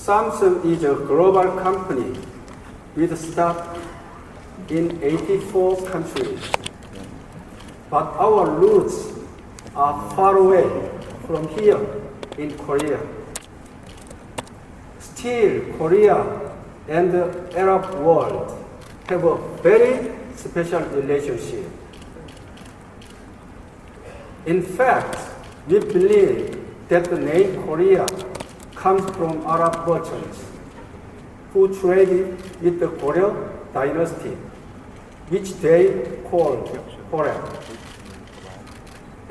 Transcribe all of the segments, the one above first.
Samsung is a global company with staff in 84 countries. But our roots are far away from here in Korea. Still, Korea and the Arab world have a very special relationship. In fact, we believe that the name Korea comes from Arab merchants who traded with the Goryeo dynasty, which they called Korea.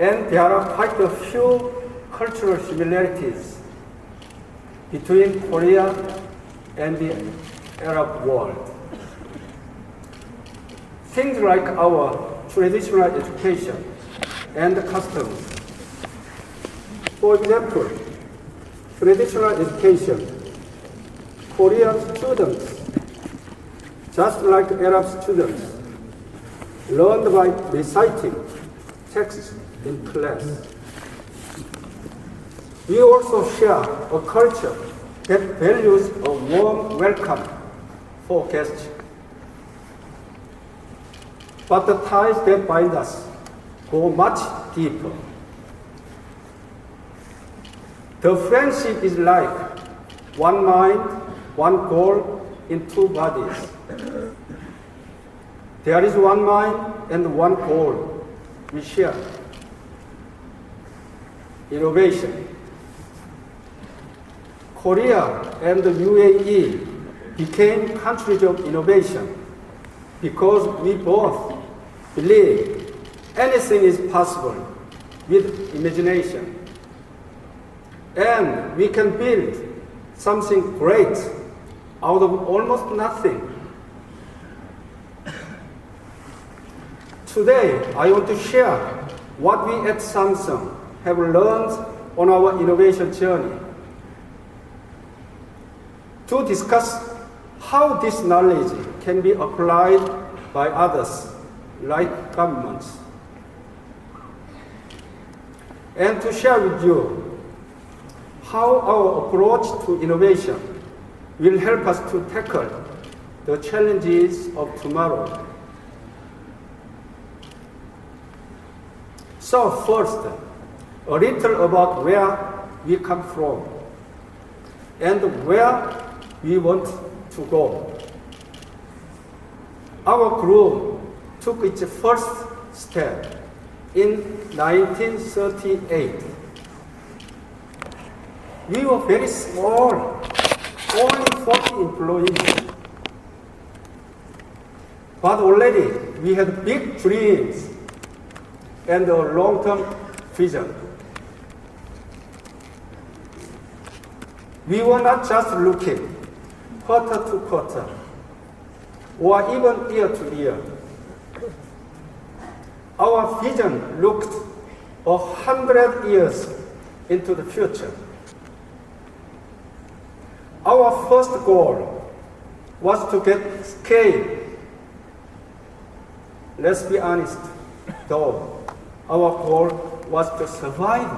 And there are quite a few cultural similarities between Korea and the Arab world. Things like our traditional education and customs. For example, traditional education, Korean students, just like Arab students, learned by reciting texts in class. We also share a culture that values a warm welcome for guests. But the ties that bind us go much deeper. The friendship is like one mind, one goal in two bodies. There is one mind and one goal we share. Innovation. Korea and the UAE became countries of innovation because we both believe anything is possible with imagination. And we can build something great out of almost nothing. Today, I want to share what we at Samsung have learned on our innovation journey, to discuss how this knowledge can be applied by others, like governments, and to share with you how our approach to innovation will help us to tackle the challenges of tomorrow. So first, a little about where we come from and where we want to go. Our group took its first step in 1938. We were very small, only 40 employees. But already we had big dreams and a long-term vision. We were not just looking quarter to quarter or even year to year. Our vision looked 100 years into the future. Our first goal was to get scale. Let's be honest, though, our goal was to survive.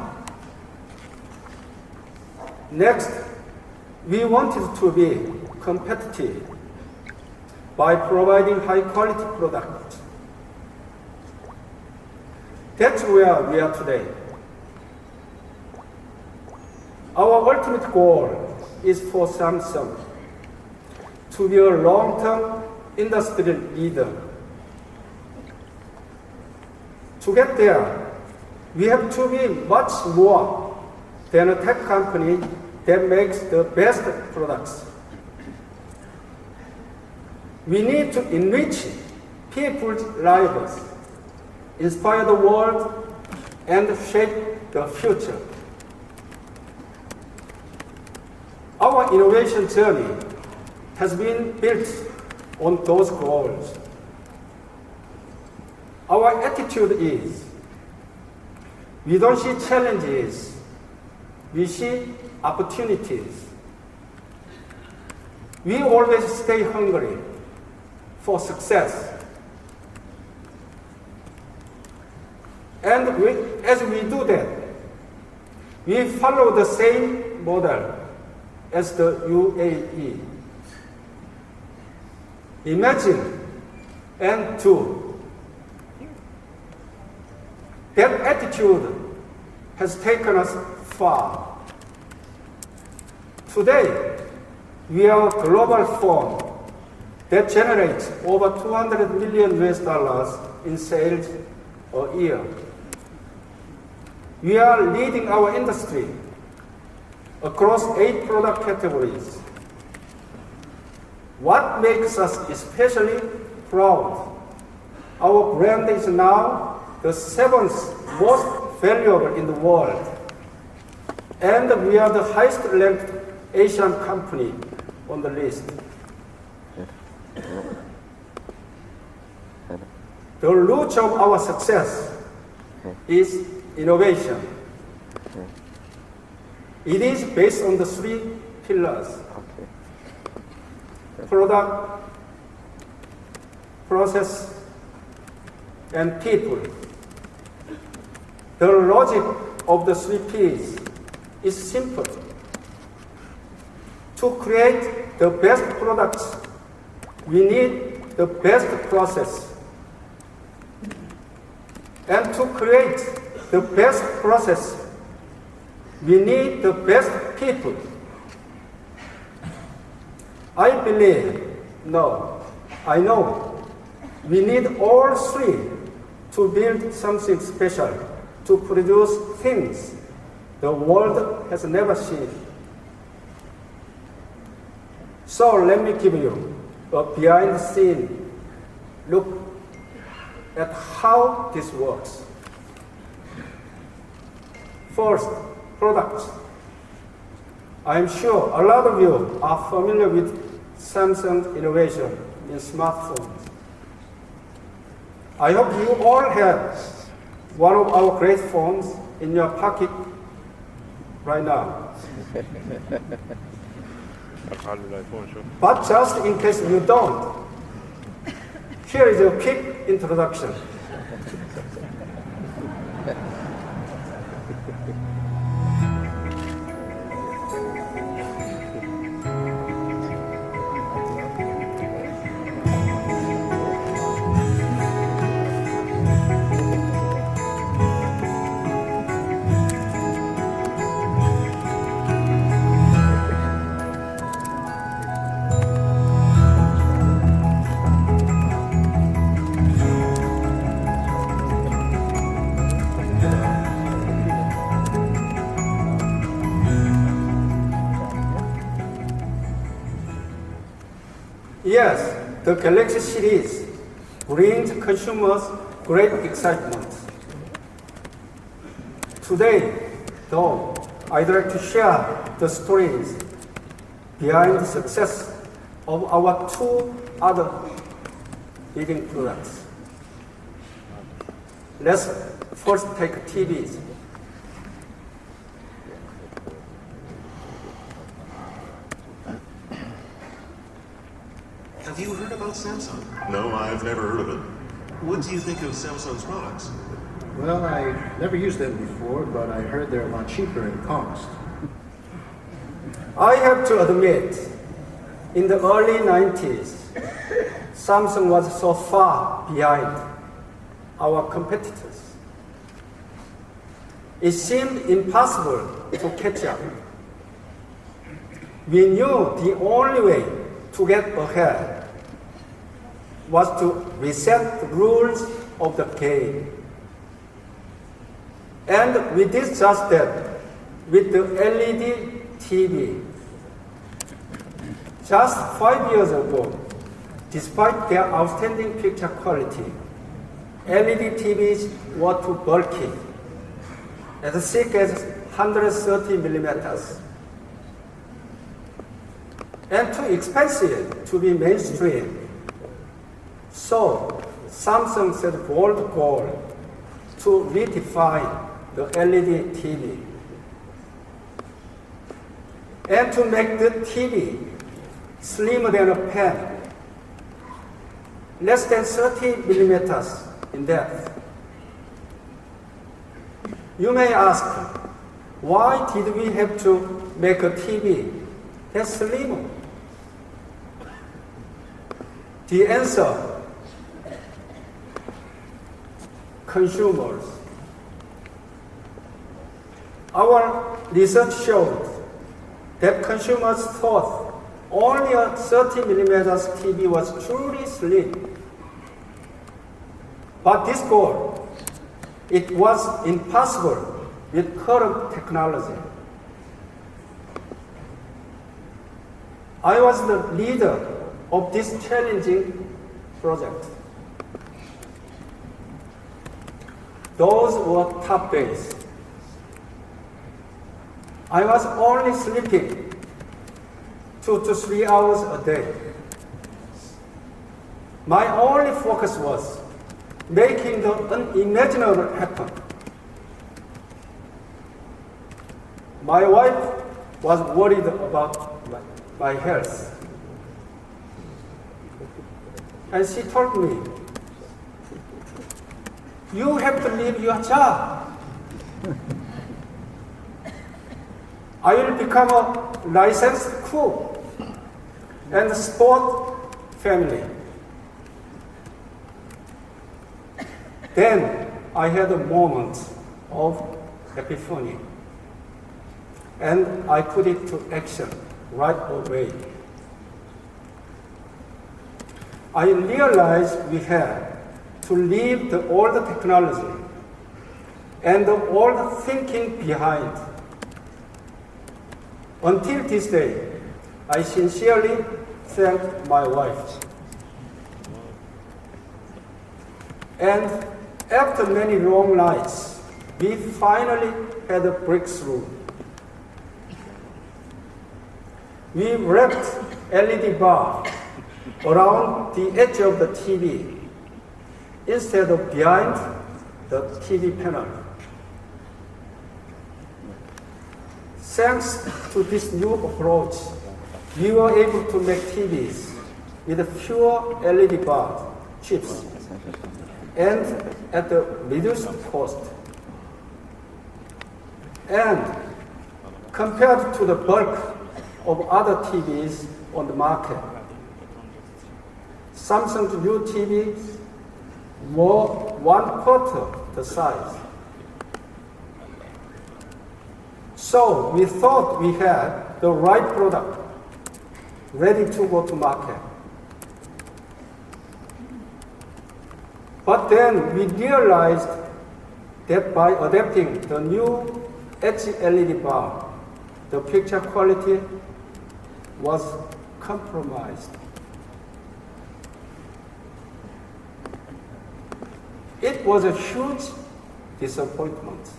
Next, we wanted to be competitive by providing high-quality products. That's where we are today. Our ultimate goal is for Samsung to be a long-term industry leader. To get there, we have to be much more than a tech company that makes the best products. We need to enrich people's lives, inspire the world, and shape the future. Our innovation journey has been built on those goals. Our attitude is, we don't see challenges, we see opportunities. We always stay hungry for success. And as we do that, we follow the same model as the UAE. Imagine and do. That attitude has taken us far. Today, we are a global firm that generates over $200 million in sales a year. We are leading our industry across 8 product categories. What makes us especially proud? Our brand is now the 7th most valuable in the world, and we are the highest ranked Asian company on the list. The root of our success is innovation. It is based on the 3 pillars: product, process, and people. The logic of the 3 P's is simple. To create the best products, we need the best process. And to create the best process, we need the best people. I know, we need all 3 to build something special, to produce things the world has never seen. So let me give you a behind-the-scene look at how this works. First, products. I'm sure a lot of you are familiar with Samsung innovation in smartphones. I hope you all have one of our great phones in your pocket right now. But just in case you don't, here is a quick introduction. Yes, the Galaxy series brings consumers great excitement. Today, though, I'd like to share the stories behind the success of our 2 other leading products. Let's first take TVs. Have you heard about Samsung? No, I've never heard of it. What do you think of Samsung's products? Well, I never used them before, but I heard they're a lot cheaper in cost. I have to admit, in the early 90s, Samsung was so far behind our competitors. It seemed impossible to catch up. We knew the only way to get ahead was to reset the rules of the game. And we did just that with the LED TV. Just 5 years ago, despite their outstanding picture quality, LED TVs were too bulky, as thick as 130 millimeters, and too expensive to be mainstream. So Samsung set a bold goal to redefine the LED TV and to make the TV slimmer than a pen, less than 30 millimeters in depth. You may ask, why did we have to make a TV that's slimmer. The answer, consumers. Our research showed that consumers thought only a 30 millimeters TV was truly slim. But this goal, it was impossible with current technology. I was the leader of this challenging project. Those were tough days. I was only sleeping 2 to 3 hours a day. My only focus was making the unimaginable happen. My wife was worried about my health. And she told me, you have to leave your job. I will become a licensed cook and sport family. Then I had a moment of epiphany, and I put it to action right away. I realized we had to leave the old technology and the old thinking behind. Until this day, I sincerely thank my wife. And after many long nights, we finally had a breakthrough. We wrapped LED bar around the edge of the TV instead of behind the TV panel. Thanks to this new approach, we were able to make TVs with fewer LED bar chips and at a reduced cost. And compared to the bulk of other TVs on the market, Samsung's new TVs were 1/4 the size. So we thought we had the right product ready to go to market. But then we realized that by adapting the new edge LED bar, the picture quality was compromised. It was a huge disappointment.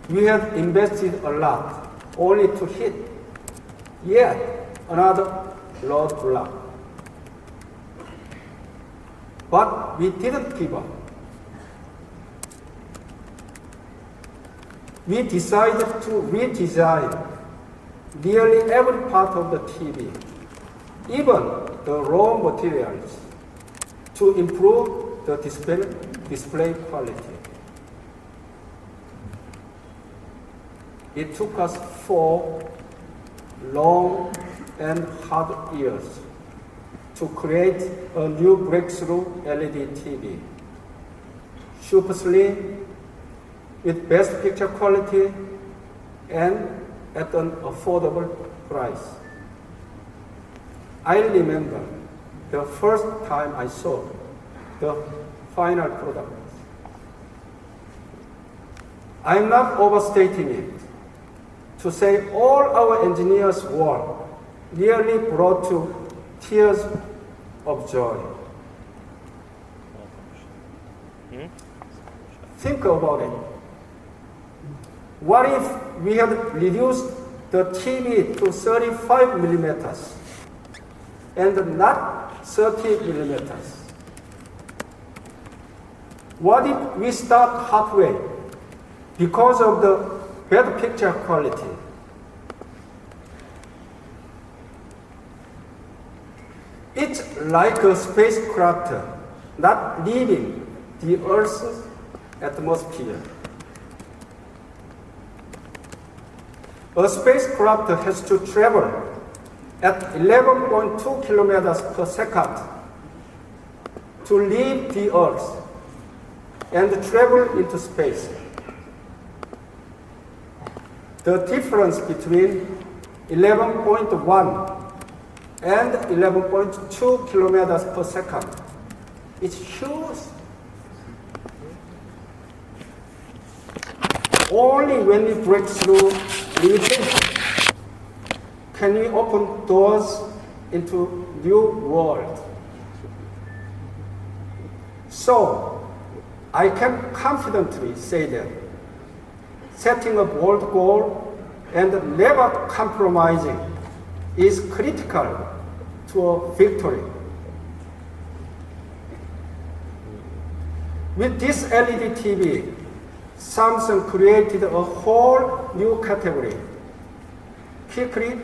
We had invested a lot only to hit yet another roadblock. But we didn't give up. We decided to redesign nearly every part of the TV, even the raw materials, to improve the display quality. It took us 4 long and hard years to create a new breakthrough LED TV. Super slim, with best picture quality, and at an affordable price. I remember the first time I saw the final product. I'm not overstating it to say all our engineers' work nearly brought to tears of joy. Think about it. What if we had reduced the TV to 35 millimeters and not 30 millimeters? What if we start halfway because of the bad picture quality? It's like a spacecraft not leaving the Earth's atmosphere. A spacecraft has to travel at 11.2 kilometers per second to leave the Earth and travel into space. The difference between 11.1 and 11.2 kilometers per second is huge. Only when we break through limitations can we open doors into new world. So, I can confidently say that setting a bold goal and never compromising is critical to a victory. With this LED TV, Samsung created a whole new category, quickly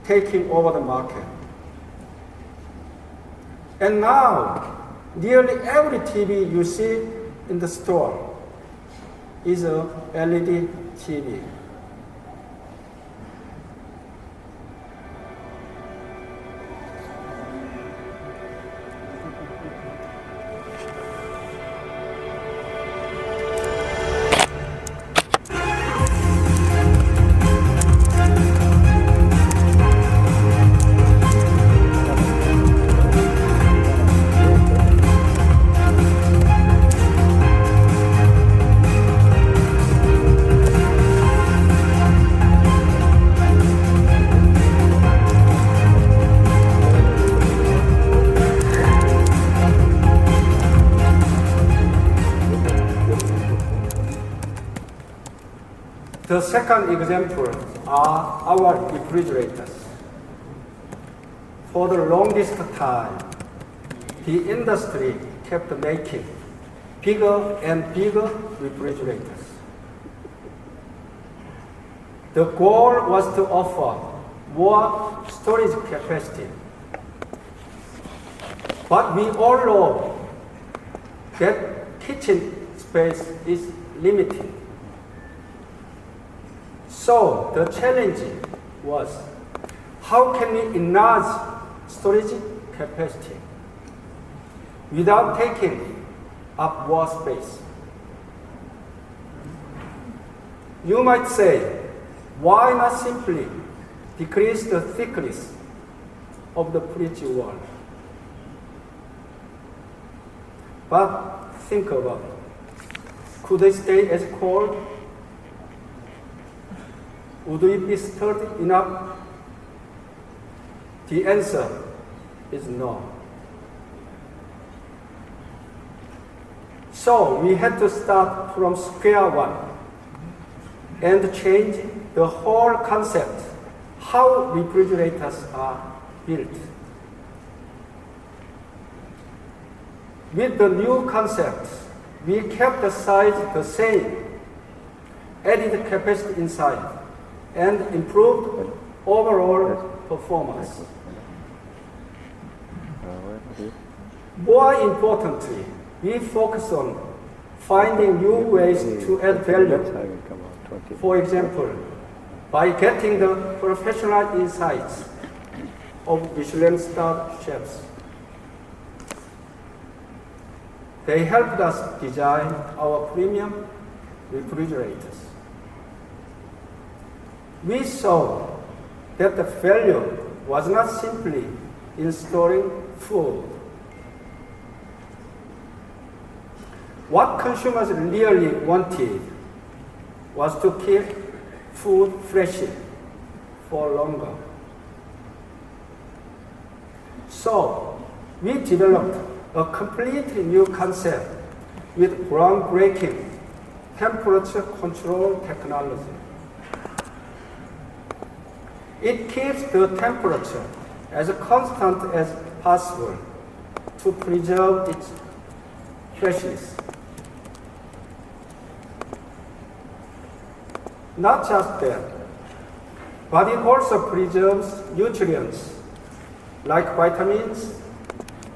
taking over the market. And now, nearly every TV you see in the store is a LED TV. The second example are our refrigerators. For the longest time, the industry kept making bigger and bigger refrigerators. The goal was to offer more storage capacity. But we all know that kitchen space is limited. So the challenge was, how can we enlarge storage capacity without taking up more space? You might say, why not simply decrease the thickness of the fridge wall? But think about it. Could they stay as cold? Would it be sturdy enough? The answer is no. So we had to start from square one and change the whole concept, how refrigerators are built. With the new concept, we kept the size the same, added capacity inside, and improved overall performance. More importantly, we focus on finding new ways to add value. For example, by getting the professional insights of Michelin-starred chefs. They helped us design our premium refrigerators. We saw that the value was not simply in storing food. What consumers really wanted was to keep food fresh for longer. So, we developed a completely new concept with groundbreaking temperature control technology. It keeps the temperature as constant as possible to preserve its freshness. Not just that, but it also preserves nutrients like vitamins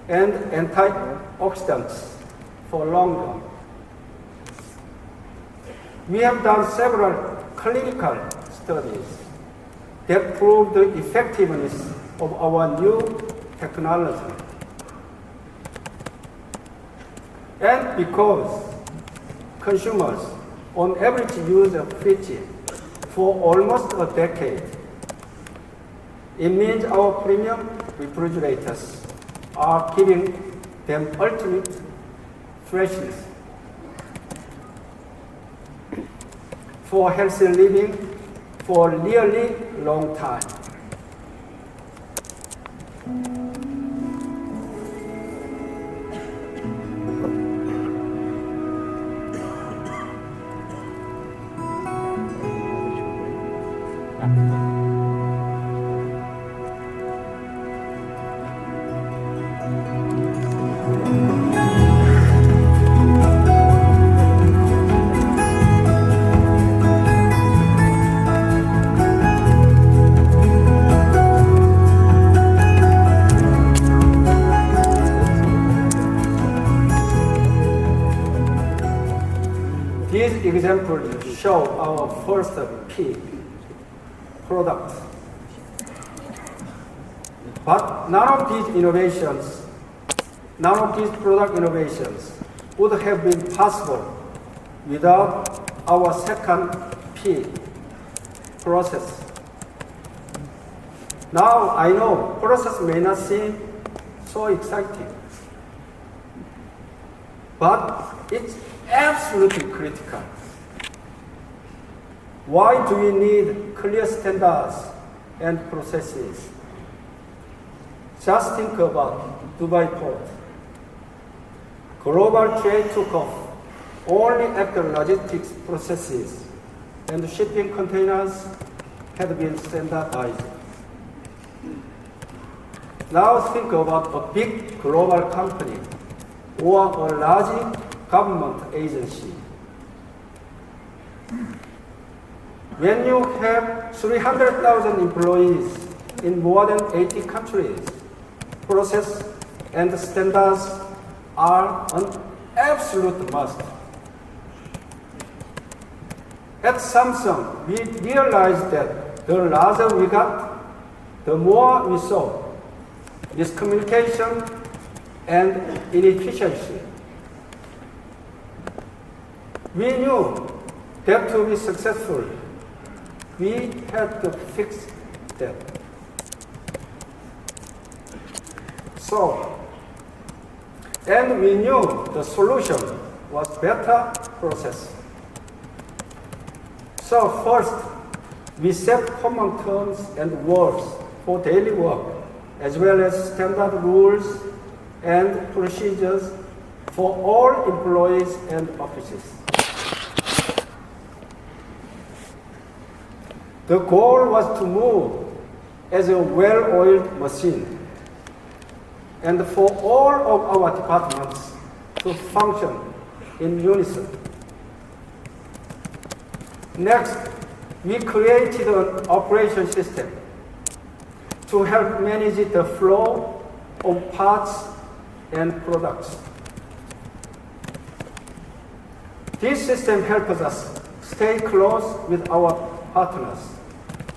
and antioxidants for longer. We have done several clinical studies that prove the effectiveness of our new technology. And because consumers on average use a fridge for almost a decade, it means our premium refrigerators are giving them ultimate freshness for healthy living for a really long time. These examples show our first P, product. But none of these product innovations would have been possible without our second P, process. Now I know process may not seem so exciting, but it's absolutely critical. Why do we need clear standards and processes? Just think about Dubai port. Global trade took off only after logistics processes and shipping containers had been standardized. Now think about a big global company or a large government agency. When you have 300,000 employees in more than 80 countries, process and standards are an absolute must. At Samsung, we realized that the larger we got, the more we saw miscommunication and inefficiency. We knew that to be successful, we had to fix that. And we knew the solution was better process. So first, we set common terms and words for daily work, as well as standard rules and procedures for all employees and offices. The goal was to move as a well-oiled machine, and for all of our departments to function in unison. Next, we created an operation system to help manage the flow of parts and products. This system helps us stay close with our partners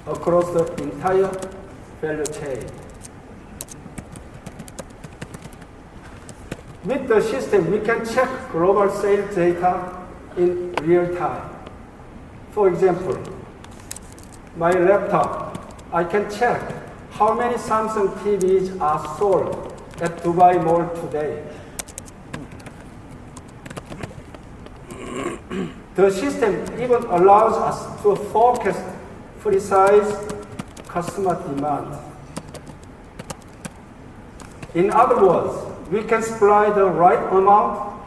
across the entire value chain. With the system, we can check global sales data in real time. For example, my laptop, I can check how many Samsung TVs are sold at Dubai Mall today. The system even allows us to forecast precise customer demand. In other words, we can supply the right amount,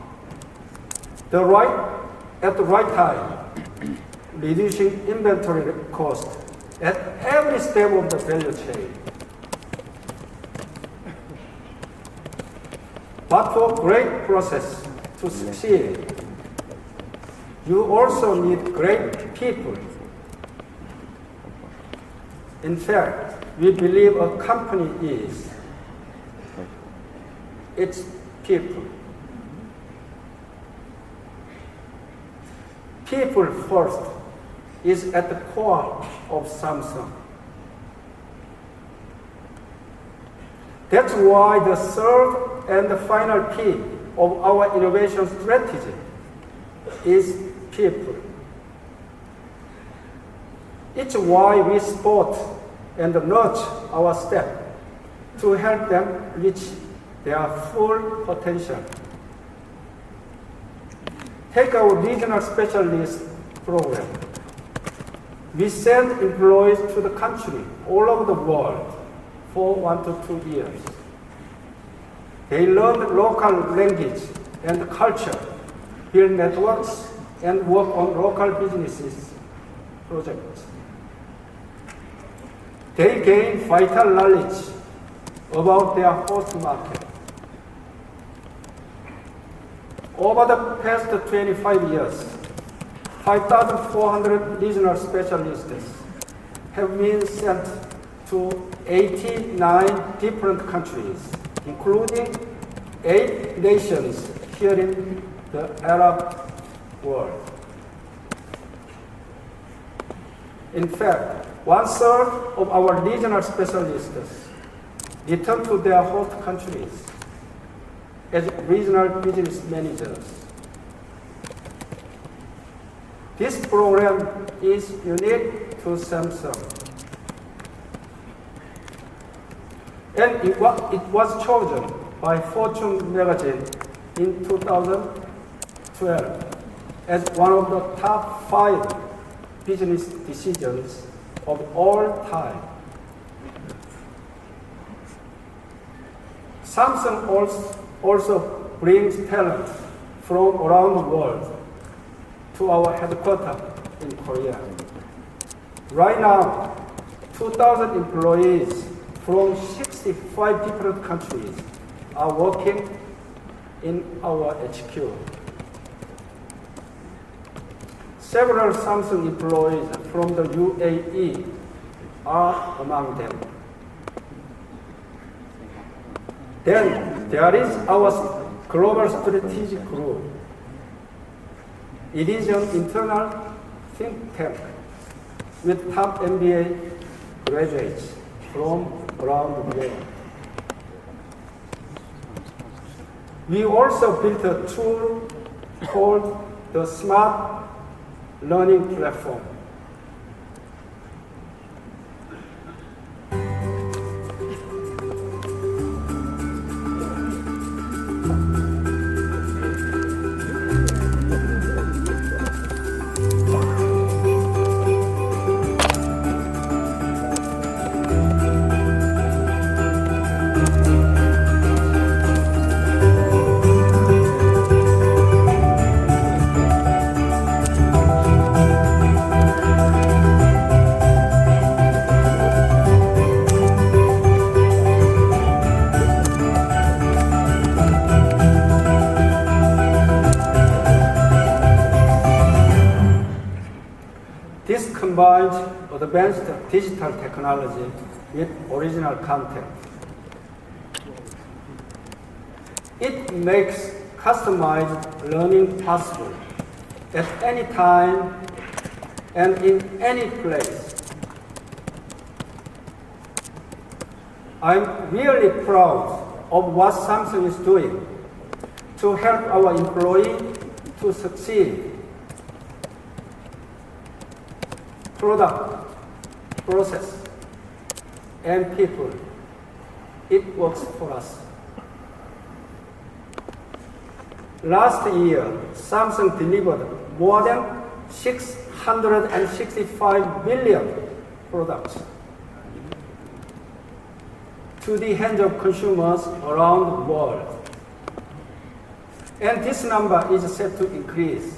at the right time, reducing inventory cost at every step of the value chain. But for great process to succeed, you also need great people. In fact, we believe a company is its people. People first is at the core of Samsung. That's why the third and the final P of our innovation strategy is people. It's why we support and nurture our staff to help them reach their full potential. Take our regional specialist program. We send employees to the country all over the world for 1 to 2 years. They learn local language and culture, build networks, and work on local businesses projects. They gain vital knowledge about their host market. Over the past 25 years, 5,400 regional specialists have been sent to 89 different countries, including 8 nations here in the Arab world. In fact, 1/3 of our regional specialists return to their host countries as regional business managers. This program is unique to Samsung. And it was chosen by Fortune magazine in 2012 as one of the top 5 business decisions of all time. Samsung also brings talent from around the world to our headquarters in Korea. Right now, 2,000 employees from 65 different countries are working in our HQ. Several Samsung employees from the UAE are among them. Then there is our Global Strategic Group. It is an internal think tank with top MBA graduates from around the world. We also built a tool called the Smart Learning Platform. This combines advanced digital technology with original content. It makes customized learning possible at any time and in any place. I'm really proud of what Samsung is doing to help our employees to succeed. Product, process, and people. It works for us. Last year, Samsung delivered more than 665 million products to the hands of consumers around the world. And this number is set to increase.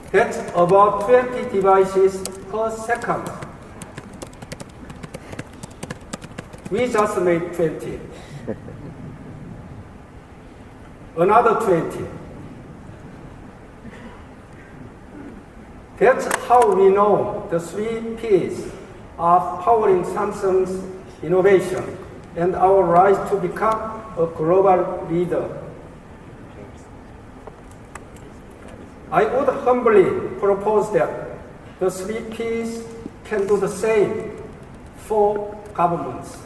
That's about 20 devices per second. We just made 20. Another 20. That's how we know the 3 Ps are powering Samsung's innovation and our rise to become a global leader. I would humbly propose that the 3 Ps can do the same for governments.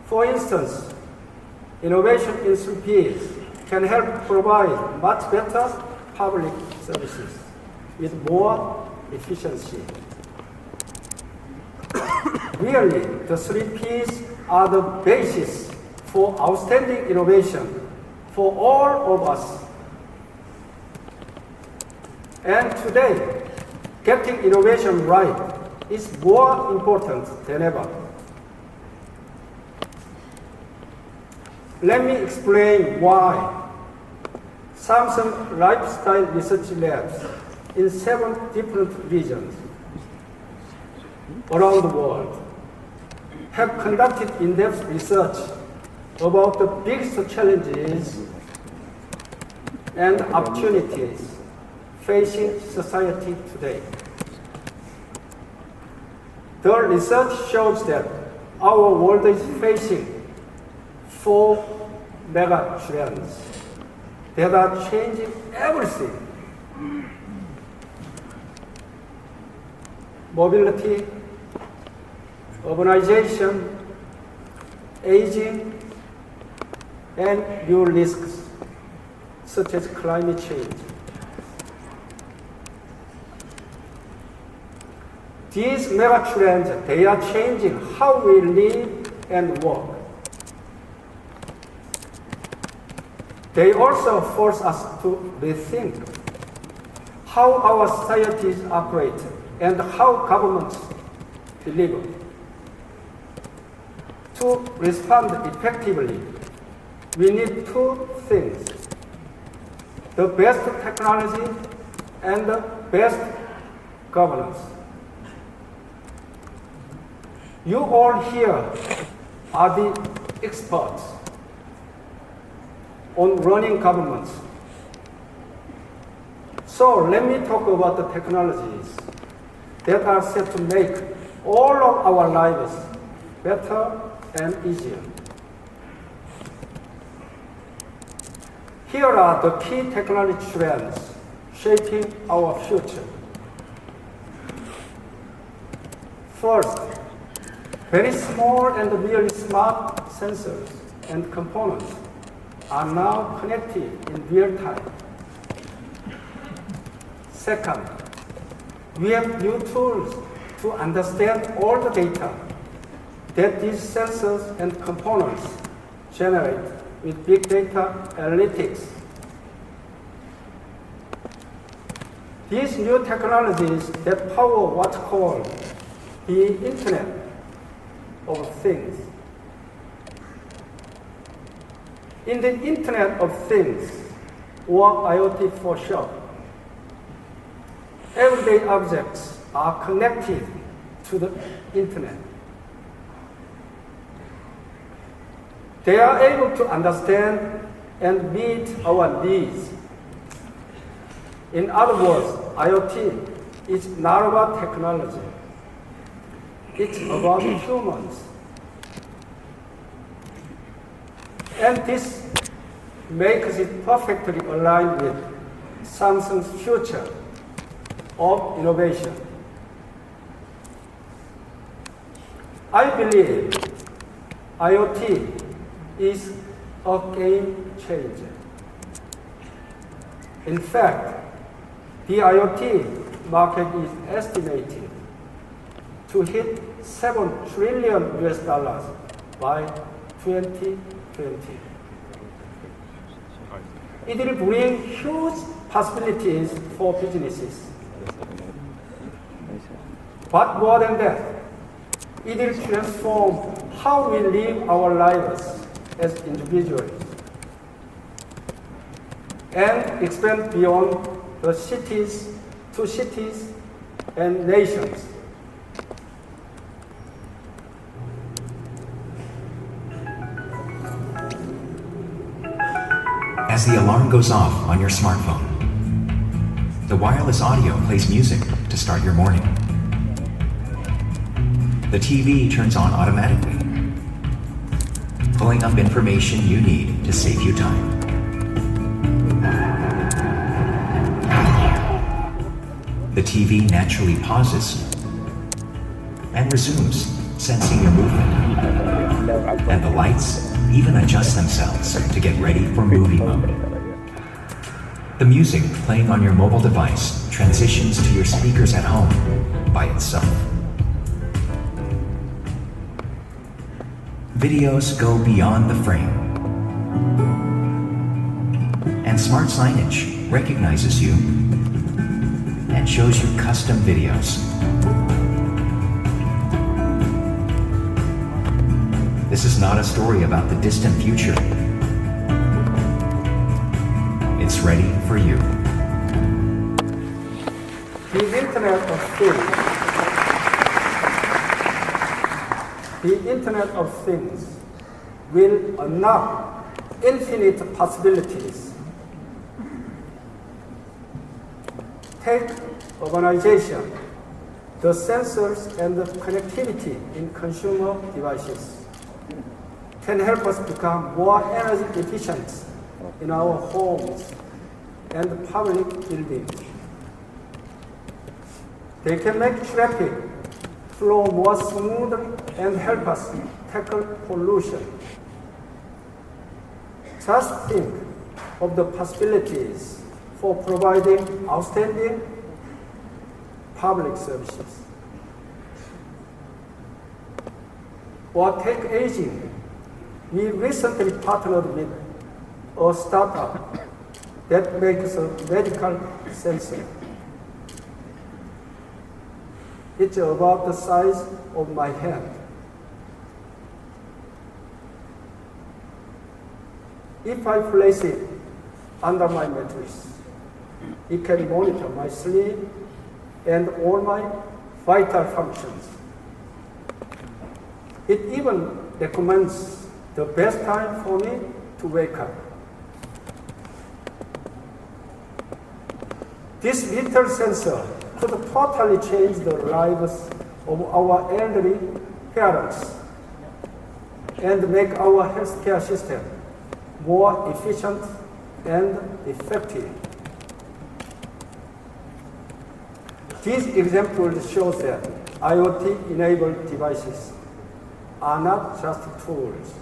For instance, innovation in 3 Ps can help provide much better public services with more efficiency. Really, the 3 Ps are the basis for outstanding innovation for all of us. And today, getting innovation right is more important than ever. Let me explain why. Samsung Lifestyle Research Labs in 7 different regions around the world have conducted in-depth research about the biggest challenges and opportunities facing society today. The research shows that our world is facing 4 mega trends that are changing everything. Mobility, urbanization, aging, and new risks such as climate change. These megatrends, they are changing how we live and work. They also force us to rethink how our societies operate and how governments deliver. To respond effectively, we need 2 things: the best technology and the best governance. You all here are the experts on running governments. So let me talk about the technologies that are set to make all of our lives better and easier. Here are the key technology trends shaping our future. First, very small and really smart sensors and components are now connected in real time. Second, we have new tools to understand all the data that these sensors and components generate with big data analytics. These new technologies that power what's called the Internet of Things. In the Internet of Things, or IoT for short, everyday objects are connected to the Internet. They are able to understand and meet our needs. In other words, IoT is not about technology. It's about humans. And this makes it perfectly aligned with Samsung's future of innovation. I believe IoT is a game changer. In fact, the IoT market is estimated to hit $7 trillion by 2020. It will bring huge possibilities for businesses. But more than that, it will transform how we live our lives as individuals and expand beyond the cities to cities and nations. As the alarm goes off on your smartphone, the wireless audio plays music to start your morning. The TV turns on automatically, pulling up information you need to save you time. The TV naturally pauses and resumes, sensing your movement. And the lights even adjust themselves to get ready for movie mode. The music playing on your mobile device transitions to your speakers at home by itself. Videos go beyond the frame. And smart signage recognizes you and shows you custom videos. This is not a story about the distant future. It's ready for you. The Internet of Things. The Internet of Things will unlock infinite possibilities. Take urbanization, the sensors and the connectivity in consumer devices can help us become more energy efficient in our homes and public buildings. They can make traffic flow more smoothly and help us tackle pollution. Just think of the possibilities for providing outstanding public services. Or take aging. We recently partnered with a startup that makes a medical sensor. It's about the size of my hand. If I place it under my mattress, it can monitor my sleep and all my vital functions. It even recommends the best time for me to wake up. This vital sensor could totally change the lives of our elderly parents and make our healthcare system more efficient and effective. These examples show that IoT-enabled devices are not just tools.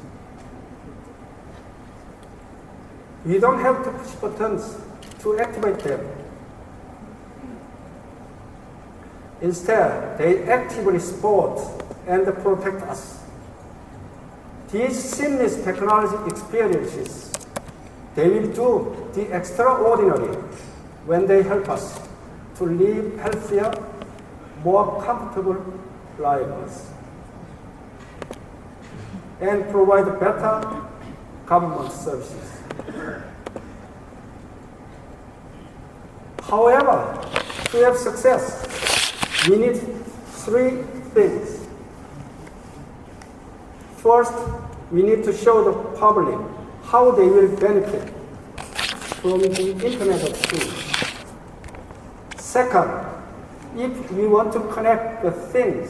We don't have to push buttons to activate them. Instead, they actively support and protect us. These seamless technology experiences, they will do the extraordinary when they help us to live healthier, more comfortable lives and provide better government services. However, to have success, we need three things. First, we need to show the public how they will benefit from the Internet of Things. Second, if we want to connect the things,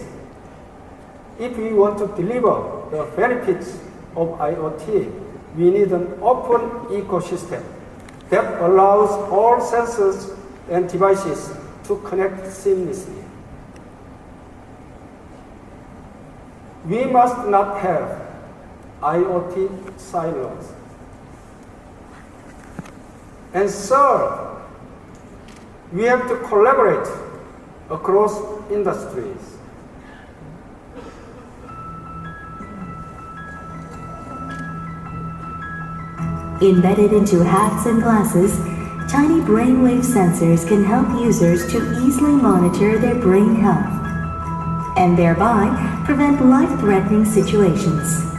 if we want to deliver the benefits of IoT, we need an open ecosystem that allows all sensors and devices to connect seamlessly. We must not have IoT silos. And third, we have to collaborate across industries. Embedded into hats and glasses, tiny brainwave sensors can help users to easily monitor their brain health and thereby prevent life-threatening situations.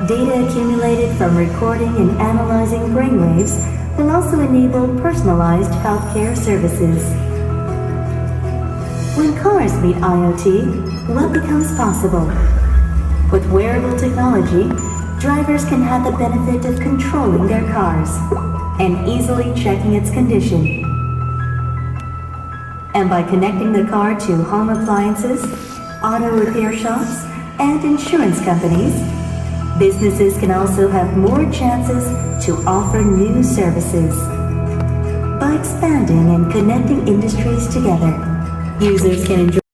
Data accumulated from recording and analyzing brainwaves will also enable personalized healthcare services. When cars meet IoT, what becomes possible? With wearable technology, drivers can have the benefit of controlling their cars and easily checking its condition. And by connecting the car to home appliances, auto repair shops, and insurance companies, Businesses can also have more chances to offer new services. By expanding and connecting industries together, users can enjoy